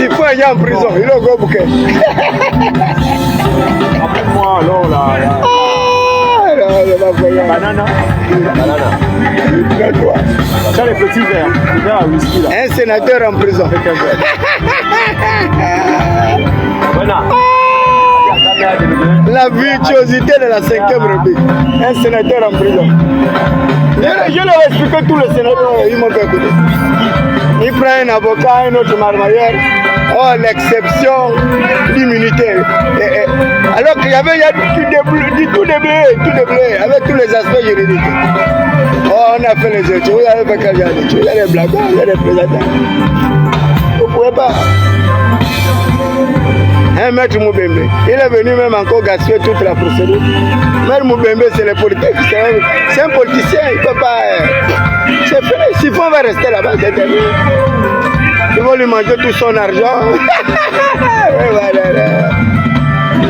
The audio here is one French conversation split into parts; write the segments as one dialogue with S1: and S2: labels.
S1: Chiffon est en prison, il est au gros bouquet.
S2: Après moi, alors là. Banana. Ça, les petits verres. Les verres à whisky là.
S1: Un sénateur en prison. La virtuosité de la 5e République. Un sénateur en prison. Je leur ai expliqué tous les sénateurs, ils m'ont fait écouter. Il prend un avocat, un autre marmailleur. Oh, l'exception, l'immunité. Alors qu'il y avait tout déblayé, avec tous les aspects juridiques. Oh, on a fait les études, vous avez fait quel genre d'études? Il y a des blagues, il y a des présidents. Vous ne pouvez pas. Un maître Moubembe, il est venu même encore gaspiller toute la procédure. Maître Moubembe, c'est le politique, c'est un politicien, il ne peut pas. C'est fini, Chiffon va rester là-bas, c'est terminé. Ils vont lui manger tout son argent.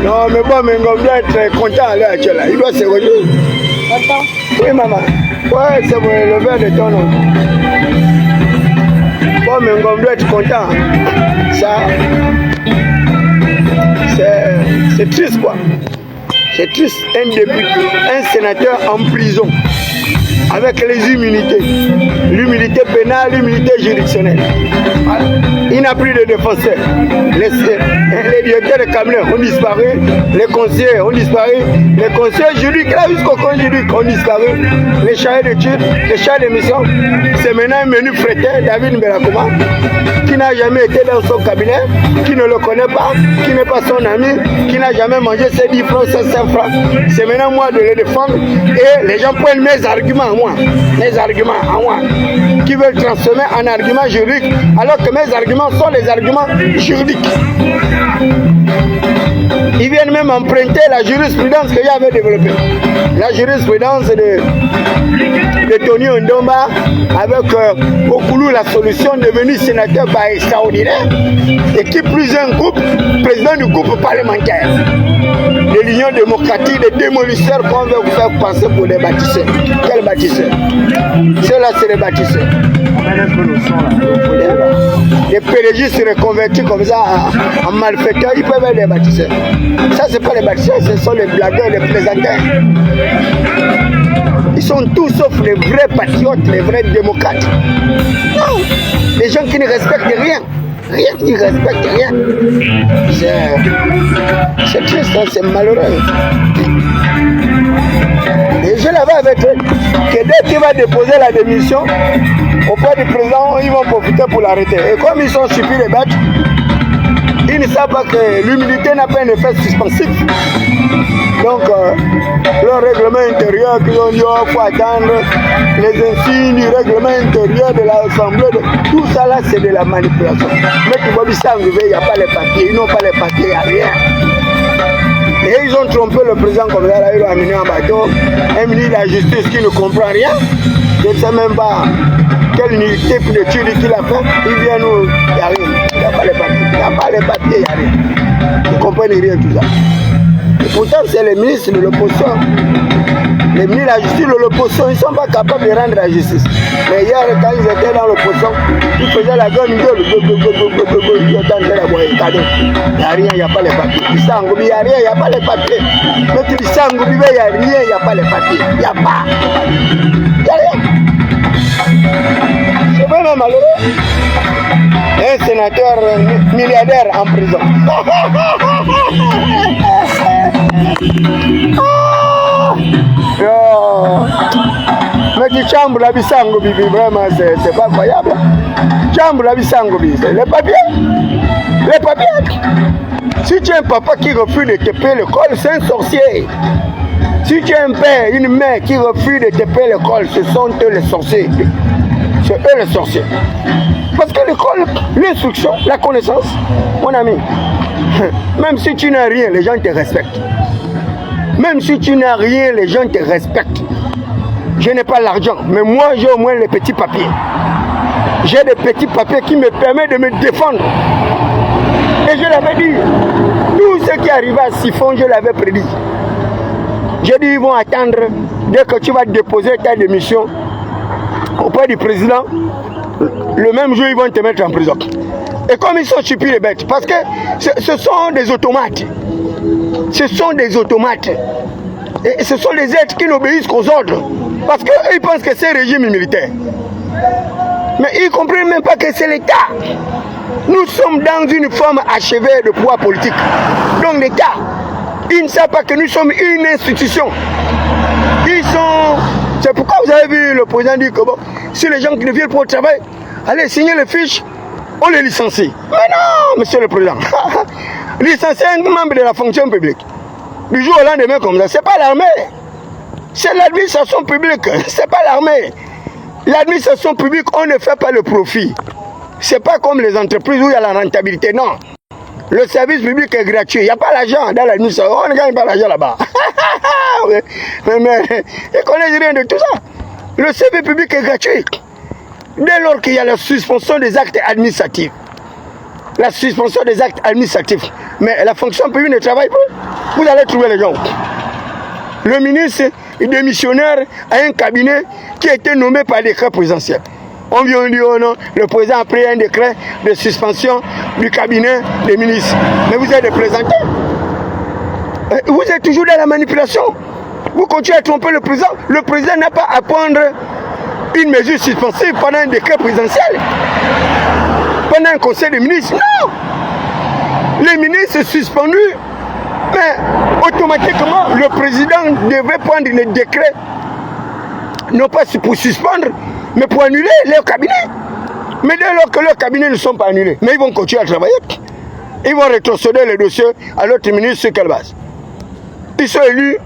S1: Non, mais bon, mais on doit être content à l'heure actuelle. Il doit se rejoindre. Content? Oui, maman. Ouais, c'est le verre de ton nom. Bon, mais on doit être content. Ça, c'est triste, quoi. C'est triste. Un député, un sénateur en prison. Avec les immunités, l'immunité pénale, l'immunité juridictionnelle. Il n'a plus de défenseurs. Les directeurs de cabinet ont disparu, les conseillers ont disparu, les conseillers juridiques, là jusqu'au conseil juridique ont disparu, les chargés d'études, les chargés de mission. C'est maintenant un menu frétin, David Mbelakoma, qui n'a jamais été dans son cabinet, qui ne le connaît pas, qui n'est pas son ami, qui n'a jamais mangé ses 10 francs, ses 5 francs. C'est maintenant moi de les défendre et les gens prennent mes arguments à moi. Mes arguments à moi, qui veulent transformer en arguments juridiques, alors que mes arguments sont les arguments juridiques. Ils viennent même emprunter la jurisprudence que j'avais développée. La jurisprudence de Tony Ndomba avec Okoulou, la solution devenue sénateur par extraordinaire, et qui plus un groupe, président du groupe parlementaire de l'Union démocratique, des démolisseurs qu'on veut vous faire passer pour des bâtisseurs. Quels bâtisseurs? Ceux-là, c'est les bâtisseurs. Les pérégistes se reconvertis comme ça en malfaiteurs, ils peuvent être des bâtisseurs. Ça, c'est pas les bâtisseurs, ce sont les blagueurs, les plaisantins. Ils sont tous sauf les vrais patriotes, les vrais démocrates. Non, les gens qui ne respectent rien. Rien, ils ne respectent rien. C'est triste, hein, c'est malheureux. Et je l'avais avec eux, que dès qu'il va déposer la démission auprès du président, ils vont profiter pour l'arrêter. Et comme ils sont suffis les bêtes, ils ne savent pas que l'humilité n'a pas un effet suspensif. Donc, le règlement intérieur qu'ils ont dit, il faut attendre les insignes du règlement intérieur de l'Assemblée. Tout ça là, c'est de la manipulation. Mais tu vois, il n'y a pas les papiers, ils n'ont pas les papiers, il n'y a rien. Et ils ont trompé le président comme ça, là, ils l'ont amené en bateau. Un ministre de la justice qui ne comprend rien, je ne sais même pas quel type d'étude qu'il a fait, il vient nous, il n'y a rien, il n'y a pas les papiers, il n'y a pas les papiers, il n'y a rien. Ils ne comprennent rien tout ça. Et pourtant, c'est les ministres de l'opposition. Les ministres de la justice de l'opposition, ils ne sont pas capables de rendre la justice. Mais hier, quand ils étaient dans l'opposition, ils faisaient la gueule, ils entendaient la boîte. Il n'y a rien, il n'y a pas les papiers. Il n'y a rien, il n'y a pas les papiers. Mais tu dis ça, il n'y a rien, il n'y a pas les papiers. Il n'y a pas. Il n'y a rien. C'est vraiment malheureux. Un sénateur milliardaire en prison. Mais tu chambres la bisango bibi, vraiment c'est pas croyable. Chambre la bisango bibi, les papiers. Les papiers. Si tu as un papa qui refuse de te payer l'école, c'est un sorcier. Si tu as un père, une mère qui refuse de te payer l'école, ce sont eux les sorciers. C'est eux les sorciers. Parce que l'école, l'instruction, la connaissance, mon ami, même si tu n'as rien, les gens te respectent. Même si tu n'as rien, les gens te respectent. Je n'ai pas l'argent, mais moi j'ai au moins les petits papiers. J'ai des petits papiers qui me permettent de me défendre. Et je l'avais dit, tout ce qui arrive à Chiffon, je l'avais prédit. J'ai dit, ils vont attendre, dès que tu vas déposer ta démission auprès du président, le même jour, ils vont te mettre en prison. Et comme ils sont stupides et bêtes, parce que ce sont des automates. Ce sont des automates. Et ce sont des êtres qui n'obéissent qu'aux ordres. Parce qu'ils pensent que c'est un régime militaire. Mais ils ne comprennent même pas que c'est l'État. Nous sommes dans une forme achevée de pouvoir politique. Donc l'État, ils ne savent pas que nous sommes une institution. Ils sont... C'est pourquoi vous avez vu le président dire que bon, si les gens qui ne viennent pas au travail, allez signer les fiches, on les licencie. Mais non, monsieur le président. Licencier un membre de la fonction publique. Du jour au lendemain comme ça, c'est pas l'armée. C'est l'administration publique, c'est pas l'armée. L'administration publique, on ne fait pas le profit. C'est pas comme les entreprises où il y a la rentabilité, non. Le service public est gratuit. Il n'y a pas l'argent dans l'administration. On ne gagne pas l'argent là-bas. mais ils ne connaissent rien de tout ça. Le service public est gratuit. Dès lors qu'il y a la suspension des actes administratifs. La suspension des actes administratifs. Mais la fonction publique ne travaille pas. Vous allez trouver les gens. Le ministre démissionnaire a un cabinet qui a été nommé par décret présidentiel. On vient dire oh non, le président a pris un décret de suspension du cabinet des ministres. Mais vous êtes des plaisantins. Vous êtes toujours dans la manipulation. Vous continuez à tromper le président. Le président n'a pas à prendre une mesure suspensive pendant un décret présidentiel. Pendant un conseil des ministres. Non. Les ministres sont suspendus. Mais automatiquement, le président devait prendre le décret. Non pas pour suspendre, mais pour annuler leur cabinet. Mais dès lors que leurs cabinets ne sont pas annulés, mais ils vont continuer à travailler. Ils vont rétrocéder les dossiers à l'autre ministre sur quelle base? Ils sont élus,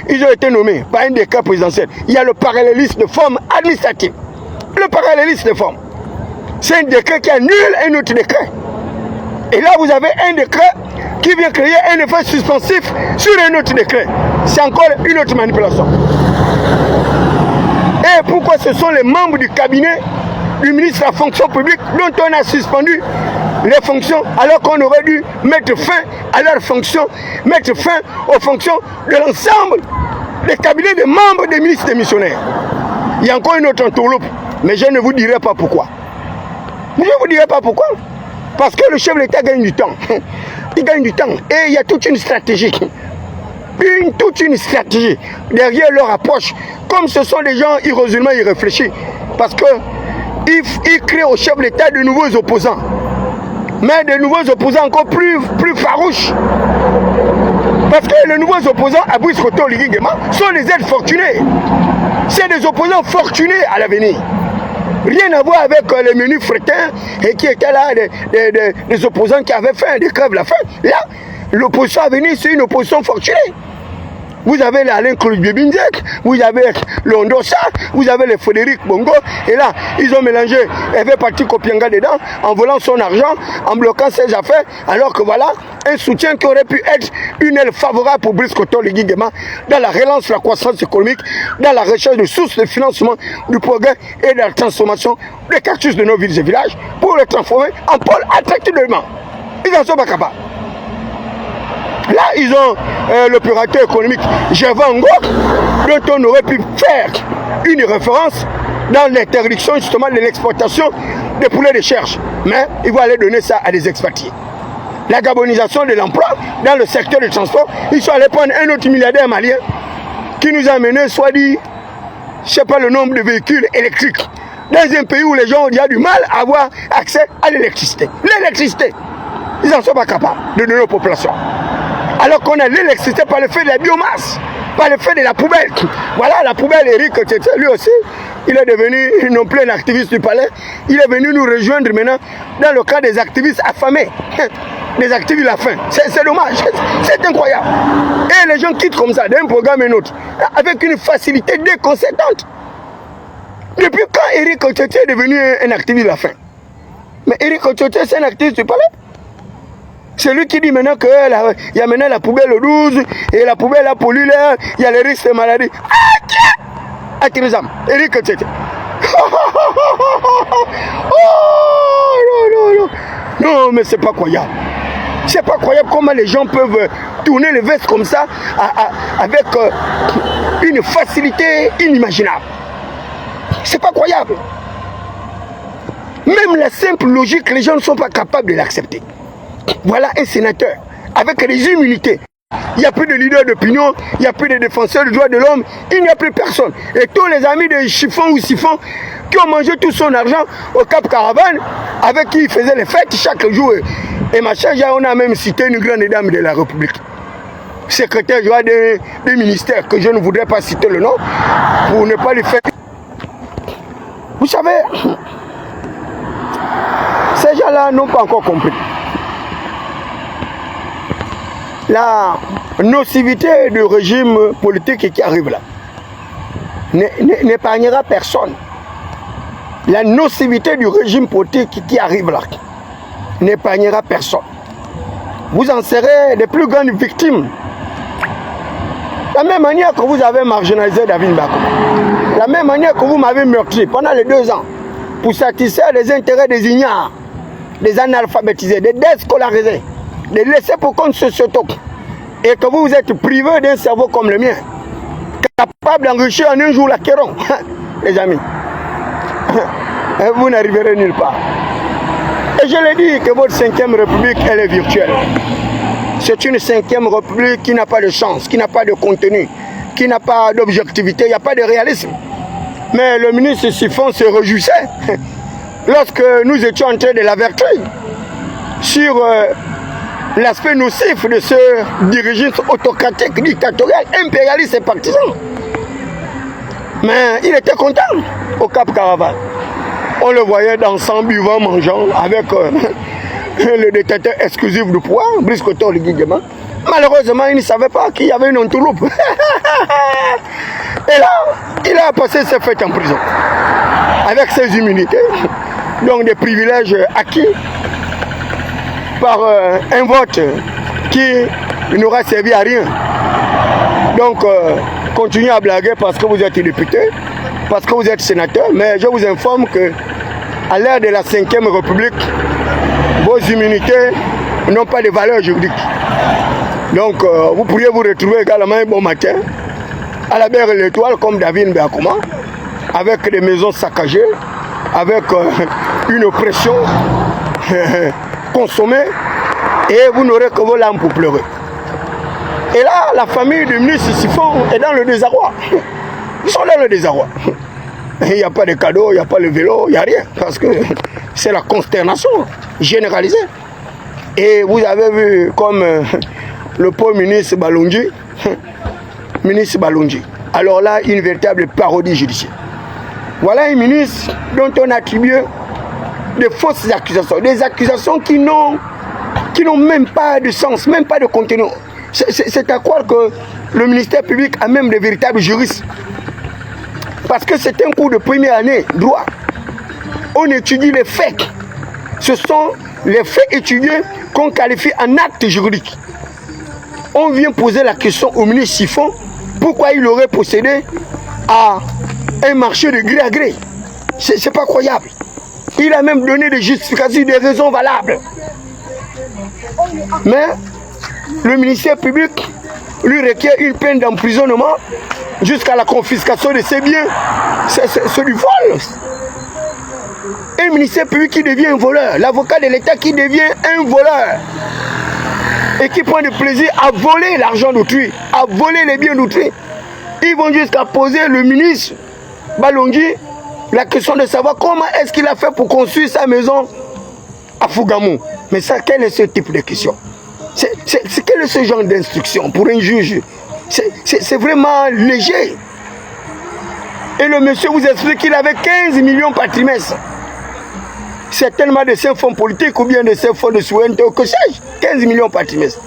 S1: ils ont été nommés par un décret présidentiel. Il y a le parallélisme de forme administrative. Le parallélisme de forme. C'est un décret qui annule un autre décret. Et là, vous avez un décret qui vient créer un effet suspensif sur un autre décret. C'est encore une autre manipulation. Et pourquoi ce sont les membres du cabinet du ministre de la fonction publique dont on a suspendu les fonctions alors qu'on aurait dû mettre fin à leurs fonctions, mettre fin aux fonctions de l'ensemble des cabinets des membres des ministres démissionnaires. Il y a encore une autre entourloupe, mais je ne vous dirai pas pourquoi. Je ne vous dirai pas pourquoi. Parce que le chef de l'État gagne du temps. Il gagne du temps. Et il y a toute une stratégie. Toute une stratégie derrière leur approche. Comme ce sont des gens irrésolublement irréfléchis. Parce qu'ils créent au chef de l'État de nouveaux opposants. Mais de nouveaux opposants encore plus farouches. Parce que les nouveaux opposants à Brice Koto Ligui-Nguema sont les êtres fortunés. C'est des opposants fortunés à l'avenir. Rien à voir avec les menus frétins et qui étaient là, des opposants qui avaient fait des crèves la faim. Là, l'opposition à venir, c'est une opposition fortunée. Vous avez l'Alain Kloudjebinzek, vous avez le Hondosa, vous avez le Frédéric Bongo, et là, ils ont mélangé Hervé Patrick Kopianga dedans, en volant son argent, en bloquant ses affaires, alors que voilà, un soutien qui aurait pu être une aile favorable pour Brice Koto Ligui-Nguema dans la relance de la croissance économique, dans la recherche de sources de financement du progrès et de la transformation des quartiers de nos villes et villages pour les transformer en pôle attractivement. Ils n'en sont pas capables. Là, ils ont l'opérateur économique Gervais Ngok, dont on aurait pu faire une référence dans l'interdiction justement de l'exportation des poulets de cherche. Mais ils vont aller donner ça à des expatriés. La gabonisation de l'emploi dans le secteur du transport, ils sont allés prendre un autre milliardaire malien qui nous a amené, soit dit, je ne sais pas le nombre de véhicules électriques. Dans un pays où les gens ont du mal à avoir accès à l'électricité. L'électricité, ils n'en sont pas capables de donner aux populations. Alors qu'on a l'électricité par le fait de la biomasse, par le fait de la poubelle. Voilà, la poubelle, Eric, lui aussi, il est devenu non plus un activiste du palais. Il est venu nous rejoindre maintenant dans le cas des activistes affamés. Des activistes à la faim. C'est dommage, c'est incroyable. Et les gens quittent comme ça d'un programme à un autre, avec une facilité déconcertante. Depuis quand Eric Otioti est devenu un activiste de la faim? Mais Eric Otioti, c'est un activiste du palais. C'est lui qui dit maintenant qu'il y a maintenant la poubelle au 12 et la poubelle a pollué l'air, il y a les risques de maladie. Ah, tiens! Eric Otioti. Oh, non. Non, mais c'est pas croyable. C'est pas croyable comment les gens peuvent tourner les vestes comme ça avec une facilité inimaginable. C'est pas croyable. Même la simple logique, les gens ne sont pas capables de l'accepter. Voilà un sénateur avec des immunités. Il n'y a plus de leader d'opinion, il n'y a plus de défenseurs des droits de l'homme, il n'y a plus personne. Et tous les amis de Chiffon ou Siphon qui ont mangé tout son argent au Cap Caravane, avec qui il faisait les fêtes chaque jour. Et machin, on a même cité une grande dame de la République. Secrétaire des ministères, que je ne voudrais pas citer le nom, pour ne pas lui faire... Vous savez, ces gens-là n'ont pas encore compris. La nocivité du régime politique qui arrive là n'épargnera personne. La nocivité du régime politique qui arrive là n'épargnera personne. Vous en serez les plus grandes victimes. La même manière que vous avez marginalisé David Mbakoma, la même manière que vous m'avez meurtri pendant les 2 ans pour satisfaire les intérêts des ignares, des analphabétisés, des déscolarisés, de laisser pour compte sociotop, et que vous êtes privé d'un cerveau comme le mien, capable d'enrichir en un jour l'Acquéron, les amis, vous n'arriverez nulle part. Et je l'ai dit que votre 5e République, elle est virtuelle. C'est une 5e République qui n'a pas de chance, qui n'a pas de contenu, qui n'a pas d'objectivité, il n'y a pas de réalisme. Mais le ministre Siphon se réjouissait lorsque nous étions en train de l'avertir sur l'aspect nocif de ce dirigisme autocratique, dictatorial, impérialiste et partisan. Mais il était content au Cap Caravane. On le voyait dansant, buvant, mangeant avec le détenteur exclusif du pouvoir, Brice Kotor Guiguement. Malheureusement, il ne savait pas qu'il y avait une entourloupe. Et là, il a passé ses fêtes en prison, avec ses immunités, donc des privilèges acquis par un vote qui n'aura servi à rien. Donc, continuez à blaguer parce que vous êtes député, parce que vous êtes sénateur, mais je vous informe que à l'ère de la 5e République, vos immunités n'ont pas de valeur juridique. Donc, vous pourriez vous retrouver également un bon matin à la Berre et l'Étoile comme David Mbakoma, avec des maisons saccagées, avec une oppression consommée, et vous n'aurez que vos larmes pour pleurer. Et là, la famille du ministre Siphon est dans le désarroi. Ils sont dans le désarroi. Il n'y a pas de cadeaux, il n'y a pas le vélo, il n'y a rien. Parce que c'est la consternation généralisée. Et vous avez vu comme le pauvre ministre Balonji, alors là, une véritable parodie judiciaire. Voilà un ministre dont on attribue de fausses accusations, des accusations qui n'ont même pas de sens, même pas de contenu. C'est à croire que le ministère public a même de véritables juristes. Parce que c'est un cours de première année, droit. On étudie les faits. Ce sont les faits étudiés qu'on qualifie en acte juridique. On vient poser la question au ministre Siphon, pourquoi il aurait procédé à un marché de gré à gré. C'est pas croyable. Il a même donné des justifications, des raisons valables. Mais le ministère public lui requiert une peine d'emprisonnement jusqu'à la confiscation de ses biens. C'est du vol. Un ministère public qui devient un voleur. L'avocat de l'État qui devient un voleur. Et qui prend du plaisir à voler l'argent d'autrui, à voler les biens d'autrui. Ils vont jusqu'à poser le ministre Balonji la question de savoir comment est-ce qu'il a fait pour construire sa maison à Fougamou. Mais ça, quel est ce type de question? Quel est ce genre d'instruction pour un juge? C'est vraiment léger. Et le monsieur vous explique qu'il avait 15 millions par trimestre. Certainement de ces fonds politiques ou bien de ces fonds de souveraineté, que sais-je, 15 millions par trimestre.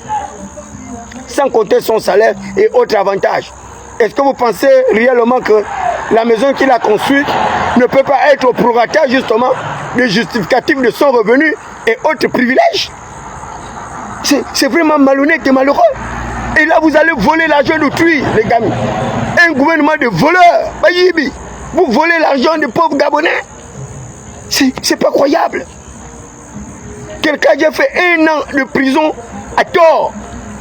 S1: Sans compter son salaire et autres avantages. Est-ce que vous pensez réellement que la maison qu'il a construite ne peut pas être au prorata justement des justificatifs de son revenu et autres privilèges? C'est vraiment malhonnête et malheureux. Et là, vous allez voler l'argent d'autrui, les gars. Un gouvernement de voleurs. Vous volez l'argent des pauvres Gabonais. C'est pas croyable. Quelqu'un a déjà fait 1 an de prison à tort.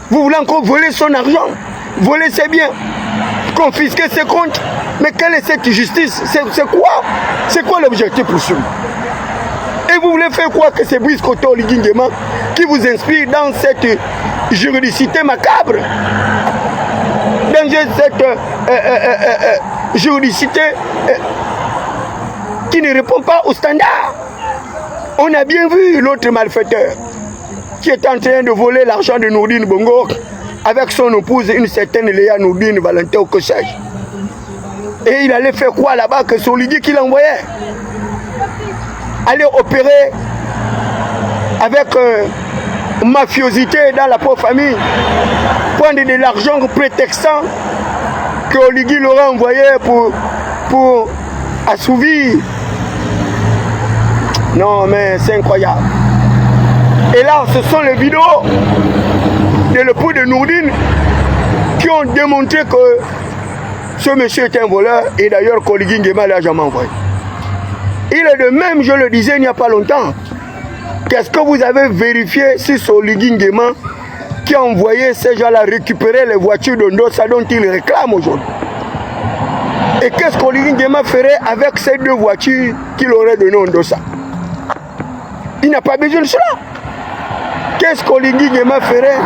S1: Vous voulez encore voler son argent, voler ses biens, confisquer ses comptes. Mais quelle est cette justice? C'est quoi l'objectif poursuivi? Et vous voulez faire croire que c'est Brice Koto Ligingema qui vous inspire dans cette juridicité macabre, dans cette juridicité qui ne répond pas aux standards. On a bien vu l'autre malfaiteur qui est en train de voler l'argent de Nourdine Bongo avec son épouse, une certaine Léa Nourdine Valentin au cochage. Et il allait faire quoi là-bas que c'est Oligui qui l'envoyait aller opérer avec mafiosité dans la pauvre famille, prendre de l'argent prétextant que Oligui l'aurait envoyé pour assouvir. Non mais c'est incroyable. Et là ce sont les vidéos de l'époux de Nourdine qui ont démontré que ce monsieur est un voleur et d'ailleurs qu'Oligui Nguema l'a jamais envoyé. Il est de même, je le disais il n'y a pas longtemps. Qu'est-ce que vous avez vérifié si c'est Oligui Nguema qui a envoyé ces gens-là récupérer les voitures de Ndossa dont il réclame aujourd'hui? Et qu'est-ce qu'Oligui Nguema ferait avec ces deux voitures qu'il aurait données à Ndossa? Il n'a pas besoin de cela. Qu'est-ce qu'Oligui Nguema ferait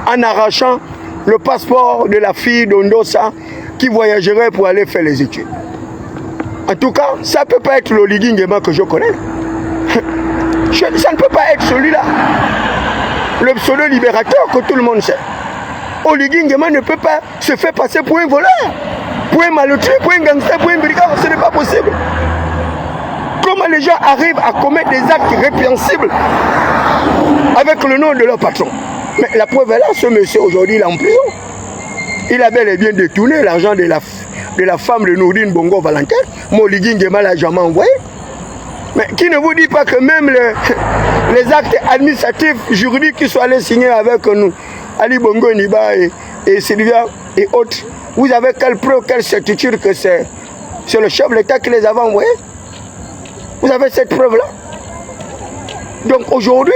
S1: en arrachant le passeport de la fille d'Ondossa qui voyagerait pour aller faire les études? En tout cas, ça ne peut pas être l'Oligui Nguema que je connais. Ça ne peut pas être celui-là. Le pseudo-libérateur que tout le monde sait. Oligui Nguema ne peut pas se faire passer pour un voleur, pour un malotru, pour un gangster, pour un brigand. Ce n'est pas possible. Comment les gens arrivent à commettre des actes répréhensibles avec le nom de leur patron? Mais la preuve est là, ce monsieur aujourd'hui il est en prison. Il a bel et bien détourné l'argent de la femme de Nourdine Bongo Valentin. Oligui Nguema l'a jamais envoyé. Mais qui ne vous dit pas que même les actes administratifs, juridiques qui sont allés signer avec nous, Ali Bongo Niba et Sylvia et autres, vous avez quelle preuve, quelle certitude que c'est le chef de l'État qui les avait envoyés? Vous avez cette preuve-là? Donc aujourd'hui,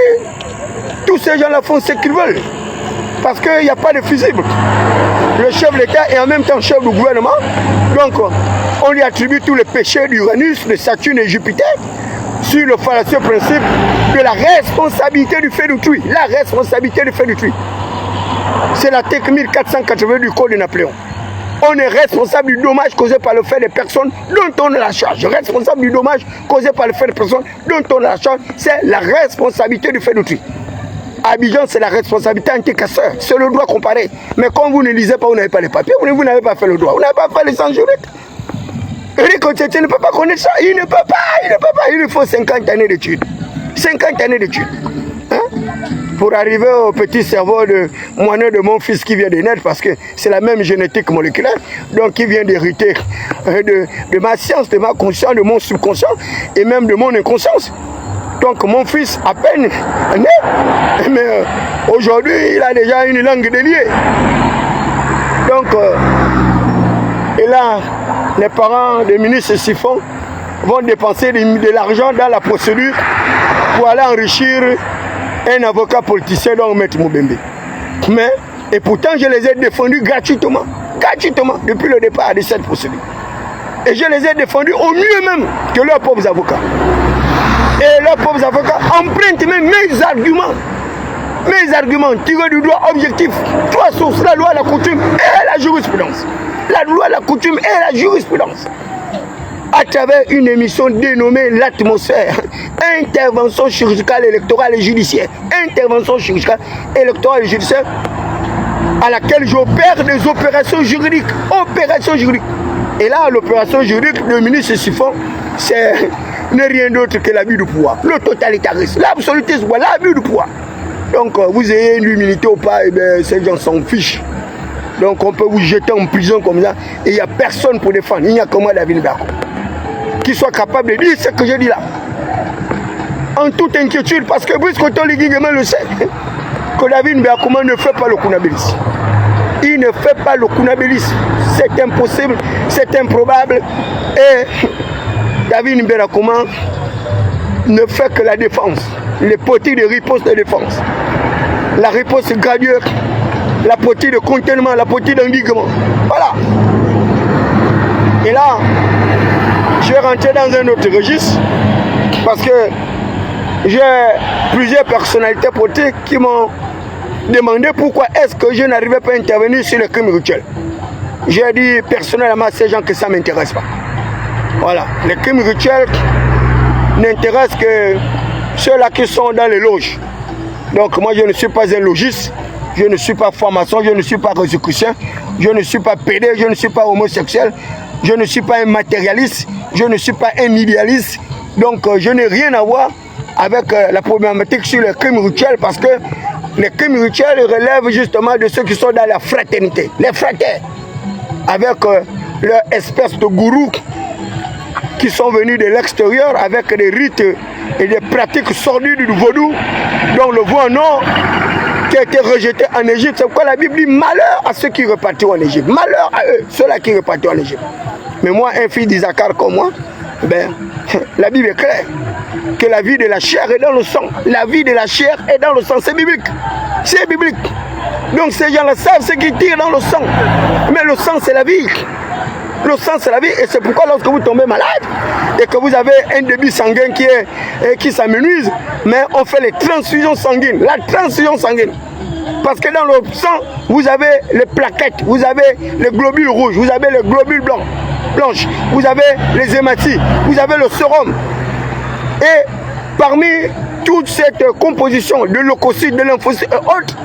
S1: tous ces gens-là font ce qu'ils veulent. Parce qu'il n'y a pas de fusible. Le chef de l'État est en même temps chef du gouvernement. Donc, on lui attribue tous les péchés d'Uranus, de Saturne et Jupiter sur le fallacieux principe de la responsabilité du fait d'autrui. La responsabilité du fait d'autrui. C'est l'article 1480 du Code de Napoléon. On est responsable du dommage causé par le fait des personnes dont on a la charge. Responsable du dommage causé par le fait des personnes dont on a la charge, c'est la responsabilité du fait d'autrui. À Abidjan, c'est la responsabilité anti-casseur. C'est le droit comparé. Mais quand vous ne lisez pas, vous n'avez pas les papiers, vous n'avez pas fait le droit. Vous n'avez pas fait les sens juridiques. Eric Otiete ne peut pas connaître ça. Il ne peut pas. Il lui faut 50 années d'études. 50 années d'études. Hein? Pour arriver au petit cerveau de moineau de mon fils qui vient de naître, parce que c'est la même génétique moléculaire, donc qui vient d'hériter de ma science, de ma conscience, de mon subconscient et même de mon inconscience. Donc mon fils à peine né, mais aujourd'hui il a déjà une langue déliée. Donc, et là, les parents des ministres Siphon vont dépenser de l'argent dans la procédure pour aller enrichir un avocat politicien dont Maître Moubembe. Mais, et pourtant je les ai défendus gratuitement, depuis le départ de cette procédure. Et je les ai défendus au mieux même que leurs pauvres avocats. Et leurs pauvres avocats empruntent même mes arguments tirés du droit objectif. Trois sources, la loi, la coutume et la jurisprudence. La loi, la coutume et la jurisprudence. À travers une émission dénommée l'atmosphère, intervention chirurgicale, électorale et judiciaire. Intervention chirurgicale, électorale et judiciaire, à laquelle j'opère des opérations juridiques. Opérations juridiques. Et là, l'opération juridique du ministre Siphon, c'est n'est rien d'autre que l'abus du pouvoir. Le totalitarisme, l'absolutisme, l'abus du pouvoir. Donc, vous ayez une humilité ou pas, et bien, ces gens s'en fichent. Donc, on peut vous jeter en prison comme ça, et il n'y a personne pour défendre. Il n'y a que moi, David Mbako, qui soit capable de dire ce que je dis là. En toute inquiétude, parce que Brice Koto Oligui Nguema le sait, que David Mbako ne fait pas le kunabilis. Il ne fait pas le kunabilis. C'est impossible, c'est improbable. Et David Mbako ne fait que la défense. Les politiques de riposte de défense. La riposte graduelle, la politique de contentement, la politique d'endiguement. Voilà. Et là, je vais rentrer dans un autre registre. Parce que j'ai plusieurs personnalités politiques qui m'ont demandé pourquoi est-ce que je n'arrivais pas à intervenir sur le crime rituel. J'ai dit personnellement à ces gens que ça ne m'intéresse pas. Voilà, les crimes rituels n'intéressent que ceux-là qui sont dans les loges. Donc moi je ne suis pas un logiste, je ne suis pas franc-maçon, je ne suis pas rosicrucien, je ne suis pas pédé, je ne suis pas homosexuel, je ne suis pas un matérialiste, je ne suis pas un idéaliste. Donc je n'ai rien à voir avec la problématique sur les crimes rituels parce que les crimes rituels relèvent justement de ceux qui sont dans la fraternité, les fraternes, avec leur espèce de gourous qui sont venus de l'extérieur avec des rites et des pratiques sordides du vaudou, dont le voie nord qui a été rejeté en Égypte. C'est pourquoi la Bible dit malheur à ceux qui repartiront en Égypte. Malheur à eux, ceux-là qui repartiront en Égypte. Mais moi, un fils d'Isaacar comme moi, ben, la Bible est claire que la vie de la chair est dans le sang. La vie de la chair est dans le sang. C'est biblique. C'est biblique. Donc ces gens-là savent ce qu'ils tirent dans le sang. Mais le sang, c'est la vie. Le sang, c'est la vie. Et c'est pourquoi lorsque vous tombez malade et que vous avez un débit sanguin qui s'amenuise, mais on fait les transfusions sanguines. La transfusion sanguine. Parce que dans le sang, vous avez les plaquettes, vous avez les globules rouges, vous avez les globules blanches, vous avez les hématies, vous avez le sérum. Et parmi toute cette composition de leucocytes, de lymphocytes et autres,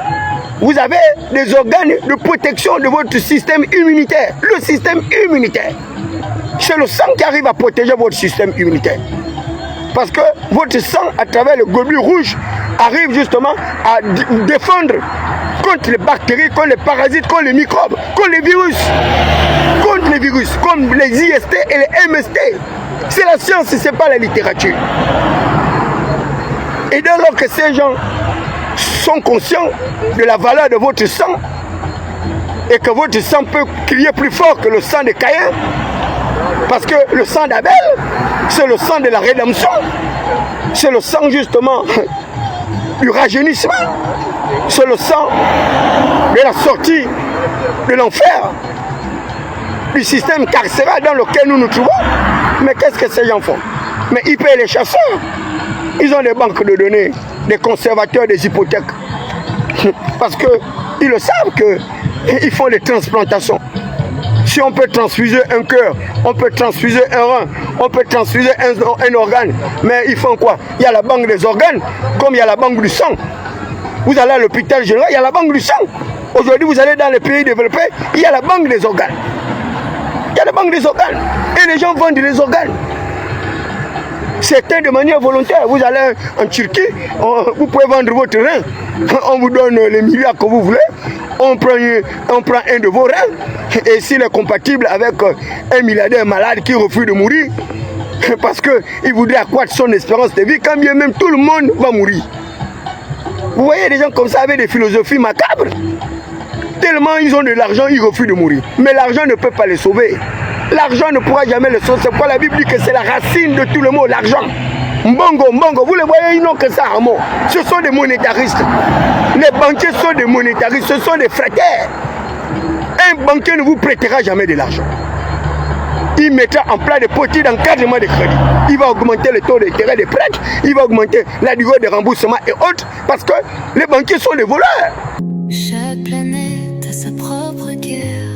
S1: vous avez des organes de protection de votre système immunitaire. Le système immunitaire. C'est le sang qui arrive à protéger votre système immunitaire. Parce que votre sang, à travers le globule rouge, arrive justement à défendre contre les bactéries, contre les parasites, contre les microbes, contre les virus. Contre les virus, comme les IST et les MST. C'est la science, ce n'est pas la littérature. Et dès lors que ces gens sont conscients de la valeur de votre sang et que votre sang peut crier plus fort que le sang de Caïn, parce que le sang d'Abel, c'est le sang de la rédemption, c'est le sang justement du rajeunissement, c'est le sang de la sortie de l'enfer, du système carcéral dans lequel nous nous trouvons. Mais qu'est-ce que ces gens font? Mais ils payent les chasseurs. Ils ont des banques de données, des conservateurs, des hypothèques. Parce qu'ils le savent qu'ils font des transplantations. Si on peut transfuser un cœur, on peut transfuser un rein, on peut transfuser un organe. Mais ils font quoi? Il y a la banque des organes, comme il y a la banque du sang. Vous allez à l'hôpital général, il y a la banque du sang. Aujourd'hui, vous allez dans les pays développés, il y a la banque des organes. Il y a la banque des organes. Et les gens vendent les organes. Certains de manière volontaire. Vous allez en Turquie, vous pouvez vendre votre rein. On vous donne les milliards que vous voulez. On prend un de vos reins. Et s'il est compatible avec un milliardaire malade qui refuse de mourir, parce qu'il voudrait accroître son espérance de vie, quand bien même tout le monde va mourir. Vous voyez des gens comme ça avec des philosophies macabres. Tellement ils ont de l'argent, ils refusent de mourir. Mais l'argent ne peut pas les sauver. L'argent ne pourra jamais les sauver. C'est pourquoi la Bible dit que c'est la racine de tout le mot, l'argent. Mbongo, mbongo, vous les voyez, ils n'ont que ça à mot. Ce sont des monétaristes. Les banquiers sont des monétaristes, ce sont des fraternes. Un banquier ne vous prêtera jamais de l'argent. Il mettra en place des politiques d'encadrement des crédits. Il va augmenter le taux d'intérêt des prêts, il va augmenter la durée de remboursement et autres, parce que les banquiers sont des voleurs.
S3: Chaque planète a sa propre guerre.